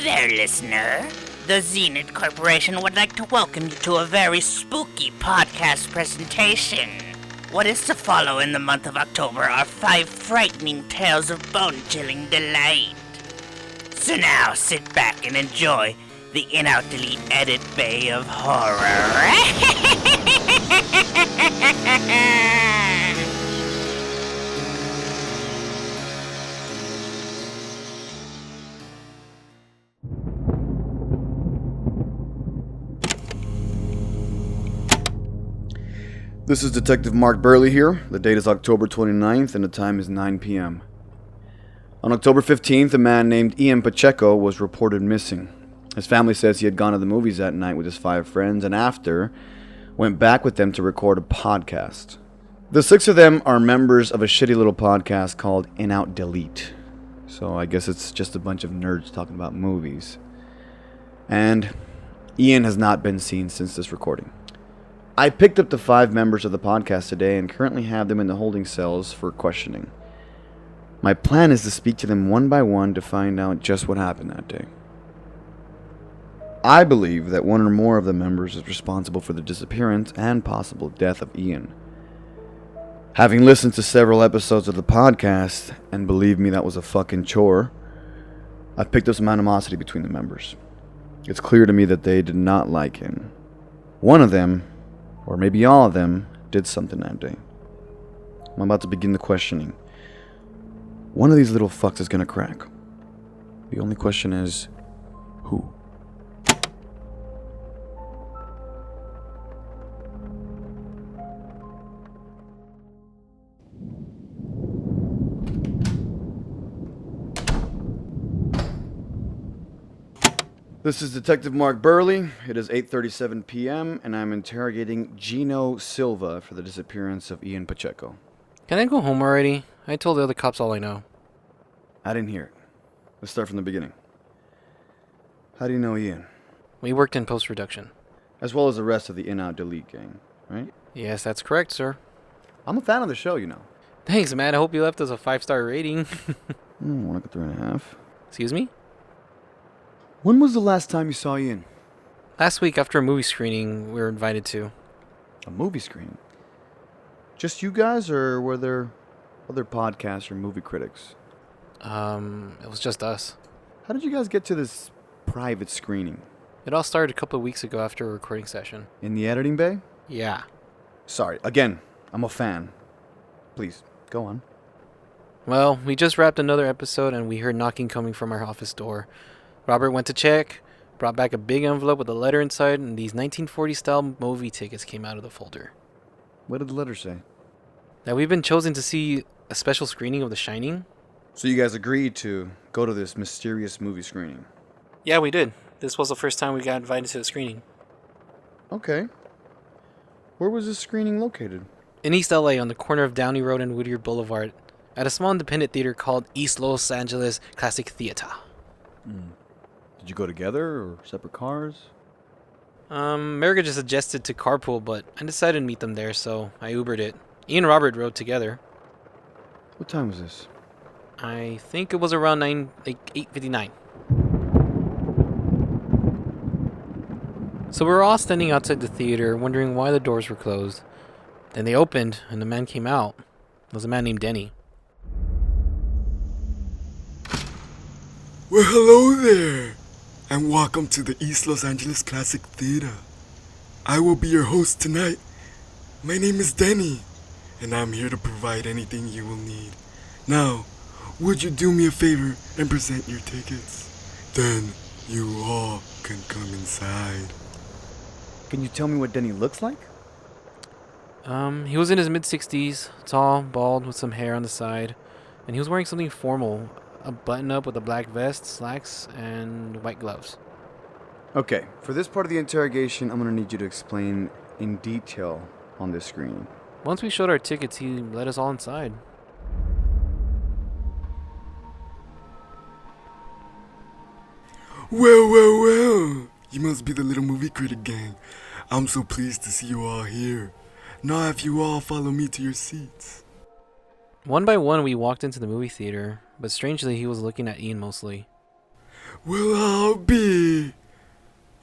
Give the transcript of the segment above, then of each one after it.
there, listener. The Zenith Corporation would like to welcome you to a very spooky podcast presentation. What is to follow in the month of October are 5 frightening tales of bone-chilling delight. So now, sit back and enjoy the In-Out Delete Edit Bay of Horror. This is Detective Mark Burley here. The date is October 29th and the time is 9 p.m. On October 15th, a man named Ian Pacheco was reported missing. His family says he had gone to the movies that night with his 5 friends and after, went back with them to record a podcast. The 6 of them are members of a shitty little podcast called In-Out Delete. So I guess it's just a bunch of nerds talking about movies. And Ian has not been seen since this recording. I picked up the 5 members of the podcast today and currently have them in the holding cells for questioning. My plan is to speak to them one by one to find out just what happened that day. I believe that one or more of the members is responsible for the disappearance and possible death of Ian. Having listened to several episodes of the podcast, and believe me, that was a fucking chore, I've picked up some animosity between the members. It's clear to me that they did not like him. One of them, or maybe all of them, did something that day. I'm about to begin the questioning. One of these little fucks is gonna crack. The only question is, who? This is Detective Mark Burley. It is 8:37 p.m. and I'm interrogating Gino Silva for the disappearance of Ian Pacheco. Can I go home already? I told the other cops all I know. I didn't hear it. Let's start from the beginning. How do you know Ian? We worked in post-production. As well as the rest of the In-Out Delete gang, right? Yes, that's correct, sir. I'm a fan of the show, you know. Thanks, man. I hope you left us a 5-star rating. Like a 3.5. Excuse me? When was the last time you saw Ian? Last week after a movie screening we were invited to. A movie screening? Just you guys, or were there other podcasts or movie critics? It was just us. How did you guys get to this private screening? It all started a couple of weeks ago after a recording session. In the editing bay? Yeah. Sorry, again, I'm a fan. Please, go on. Well, we just wrapped another episode and we heard knocking coming from our office door. Robert went to check, brought back a big envelope with a letter inside, and these 1940s-style movie tickets came out of the folder. What did the letter say? That we've been chosen to see a special screening of The Shining. So you guys agreed to go to this mysterious movie screening? Yeah, we did. This was the first time we got invited to the screening. Okay. Where was this screening located? In East LA, on the corner of Downey Road and Whittier Boulevard, at a small independent theater called East Los Angeles Classic Theater. Did you go together or separate cars? America just suggested to carpool, but I decided to meet them there, so I Ubered it. Ian and Robert rode together. What time was this? I think it was around 8:59. So we were all standing outside the theater, wondering why the doors were closed. Then they opened, and the man came out. It was a man named Denny. Well, hello there, and welcome to the East Los Angeles Classic Theater. I will be your host tonight. My name is Denny, and I'm here to provide anything you will need. Now, would you do me a favor and present your tickets? Then you all can come inside. Can you tell me what Denny looks like? He was in his mid-60s, tall, bald, with some hair on the side, and he was wearing something formal. A button-up with a black vest, slacks, and white gloves. Okay, for this part of the interrogation, I'm going to need you to explain in detail on this screening. Once we showed our tickets, he let us all inside. Well. You must be the little movie critic gang. I'm so pleased to see you all here. Now if you all follow me to your seats. One by one, we walked into the movie theater, but strangely, he was looking at Ian mostly. Well, I'll be.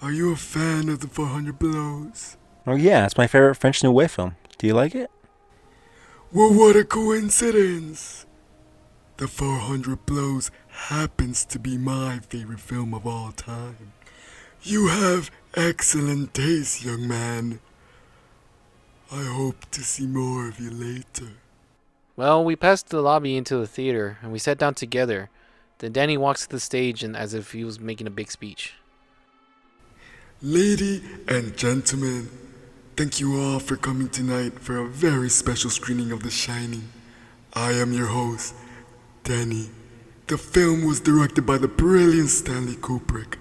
Are you a fan of the 400 Blows? Oh yeah, it's my favorite French New Wave film. Do you like it? Well, what a coincidence. The 400 Blows happens to be my favorite film of all time. You have excellent taste, young man. I hope to see more of you later. Well, we passed the lobby into the theater, and we sat down together. Then Danny walks to the stage and as if he was making a big speech. Lady and gentlemen, thank you all for coming tonight for a very special screening of The Shining. I am your host, Danny. The film was directed by the brilliant Stanley Kubrick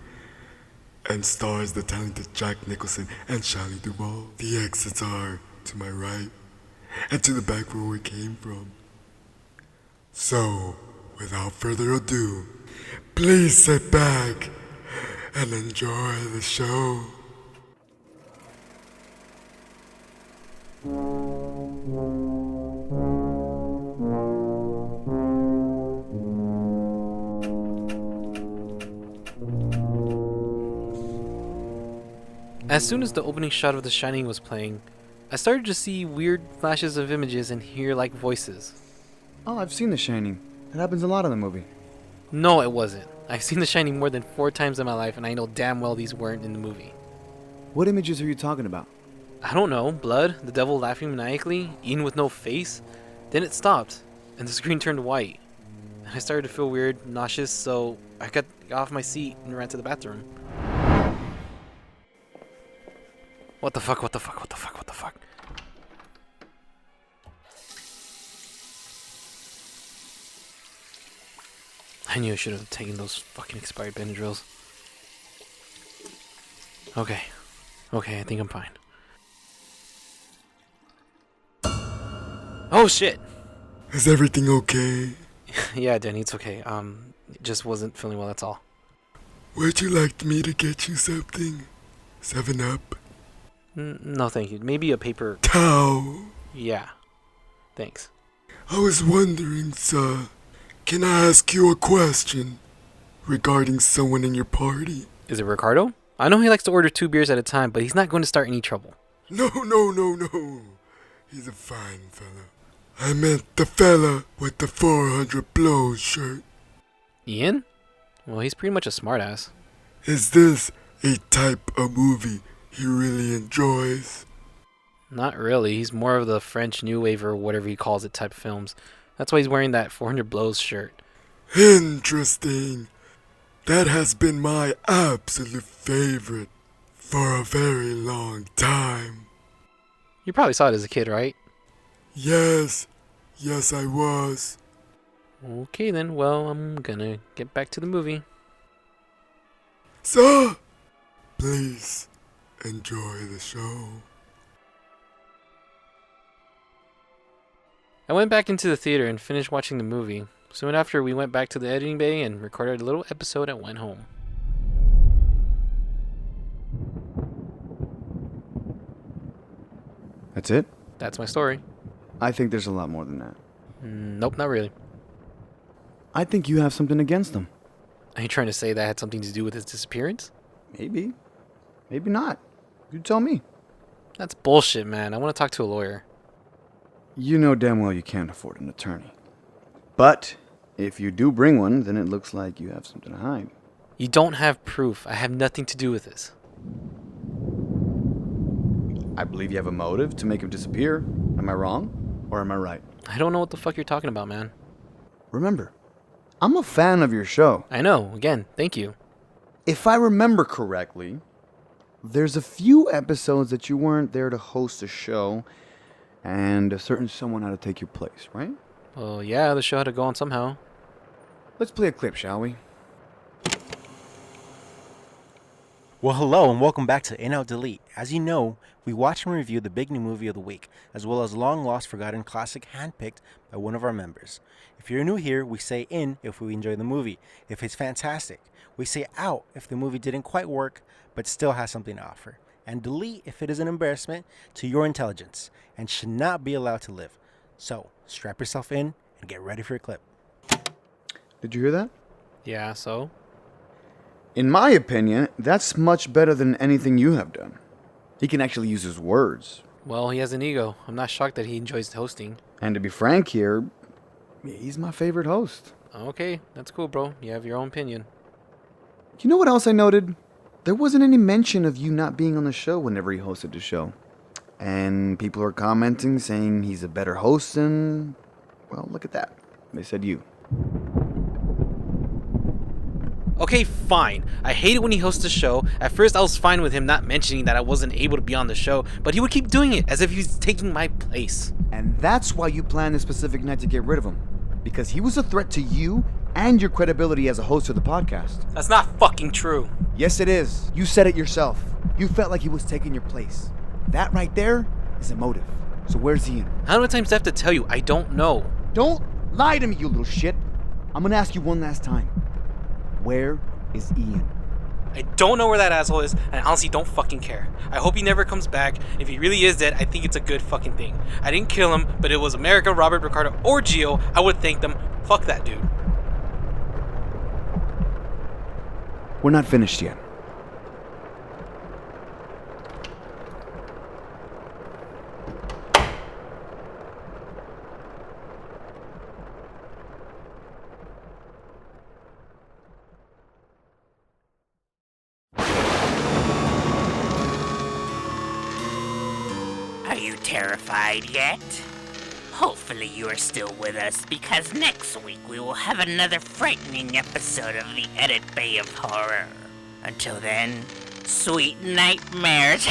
and stars the talented Jack Nicholson and Shelley Duvall. The exits are to my right and to the back where we came from. So, without further ado, please sit back and enjoy the show. As soon as the opening shot of The Shining was playing, I started to see weird flashes of images and hear like voices. Oh, I've seen The Shining. It happens a lot in the movie. No, it wasn't. I've seen The Shining more than 4 times in my life, and I know damn well these weren't in the movie. What images are you talking about? I don't know. Blood, the devil laughing maniacally, Ian with no face. Then it stopped, and the screen turned white. And I started to feel weird, nauseous, so I got off my seat and ran to the bathroom. What the fuck, what the fuck, what the fuck, what the fuck? I knew I should have taken those fucking expired Benadryls. Okay, I think I'm fine. Oh shit! Is everything okay? Yeah, Danny, it's okay. Just wasn't feeling well, that's all. Would you like me to get you something? 7-Up? No, thank you. Maybe a paper... Towel? Yeah. Thanks. I was wondering, sir, can I ask you a question regarding someone in your party? Is it Ricardo? I know he likes to order 2 beers at a time, but he's not going to start any trouble. No. He's a fine fella. I meant the fella with the 400 Blows shirt. Ian? Well, he's pretty much a smartass. Is this a type of movie he really enjoys? Not really. He's more of the French New Wave or whatever he calls it type of films. That's why he's wearing that 400 Blows shirt. Interesting. That has been my absolute favorite for a very long time. You probably saw it as a kid, right? Yes, I was. Okay then, well, I'm gonna get back to the movie. Sir, please enjoy the show. I went back into the theater and finished watching the movie. Soon after, we went back to the editing bay and recorded a little episode and went home. That's it? That's my story. I think there's a lot more than that. Nope, not really. I think you have something against them. Are you trying to say that had something to do with his disappearance? Maybe. Maybe not. You tell me. That's bullshit, man. I want to talk to a lawyer. You know damn well you can't afford an attorney. But if you do bring one, then it looks like you have something to hide. You don't have proof. I have nothing to do with this. I believe you have a motive to make him disappear. Am I wrong? Or am I right? I don't know what the fuck you're talking about, man. Remember, I'm a fan of your show. I know. Again, thank you. If I remember correctly, there's a few episodes that you weren't there to host a show, and a certain someone had to take your place, right? Well, yeah, the show had to go on somehow. Let's play a clip, shall we? Well, hello and welcome back to In Out Delete. As you know, we watch and review the big new movie of the week, as well as long lost forgotten classic handpicked by one of our members. If you're new here, we say in if we enjoy the movie, if it's fantastic. We say out if the movie didn't quite work, but still has something to offer. And delete if it is an embarrassment to your intelligence and should not be allowed to live. So, strap yourself in and get ready for your clip. Did you hear that? Yeah, so? In my opinion, that's much better than anything you have done. He can actually use his words. Well, he has an ego. I'm not shocked that he enjoys hosting. And to be frank here, he's my favorite host. Okay, that's cool, bro. You have your own opinion. You know what else I noted? There wasn't any mention of you not being on the show whenever he hosted the show. And people are commenting saying he's a better host than... Well, look at that. They said you. Okay, fine. I hate it when he hosts the show. At first, I was fine with him not mentioning that I wasn't able to be on the show, but he would keep doing it as if he was taking my place. And that's why you planned this specific night to get rid of him. Because he was a threat to you and your credibility as a host of the podcast. That's not fucking true. Yes, it is. You said it yourself. You felt like he was taking your place. That right there is a motive. So where's Ian? How many times do I have to tell you? I don't know. Don't lie to me, you little shit. I'm gonna ask you one last time. Where is Ian? I don't know where that asshole is, and I honestly don't fucking care. I hope he never comes back. If he really is dead, I think it's a good fucking thing. I didn't kill him, but it was America, Robert, Ricardo, or Gio. I would thank them. Fuck that dude. We're not finished yet. Are you terrified yet? Hopefully you are still with us, because next week we will have another frightening episode of the Edit Bay of Horror. Until then, sweet nightmares.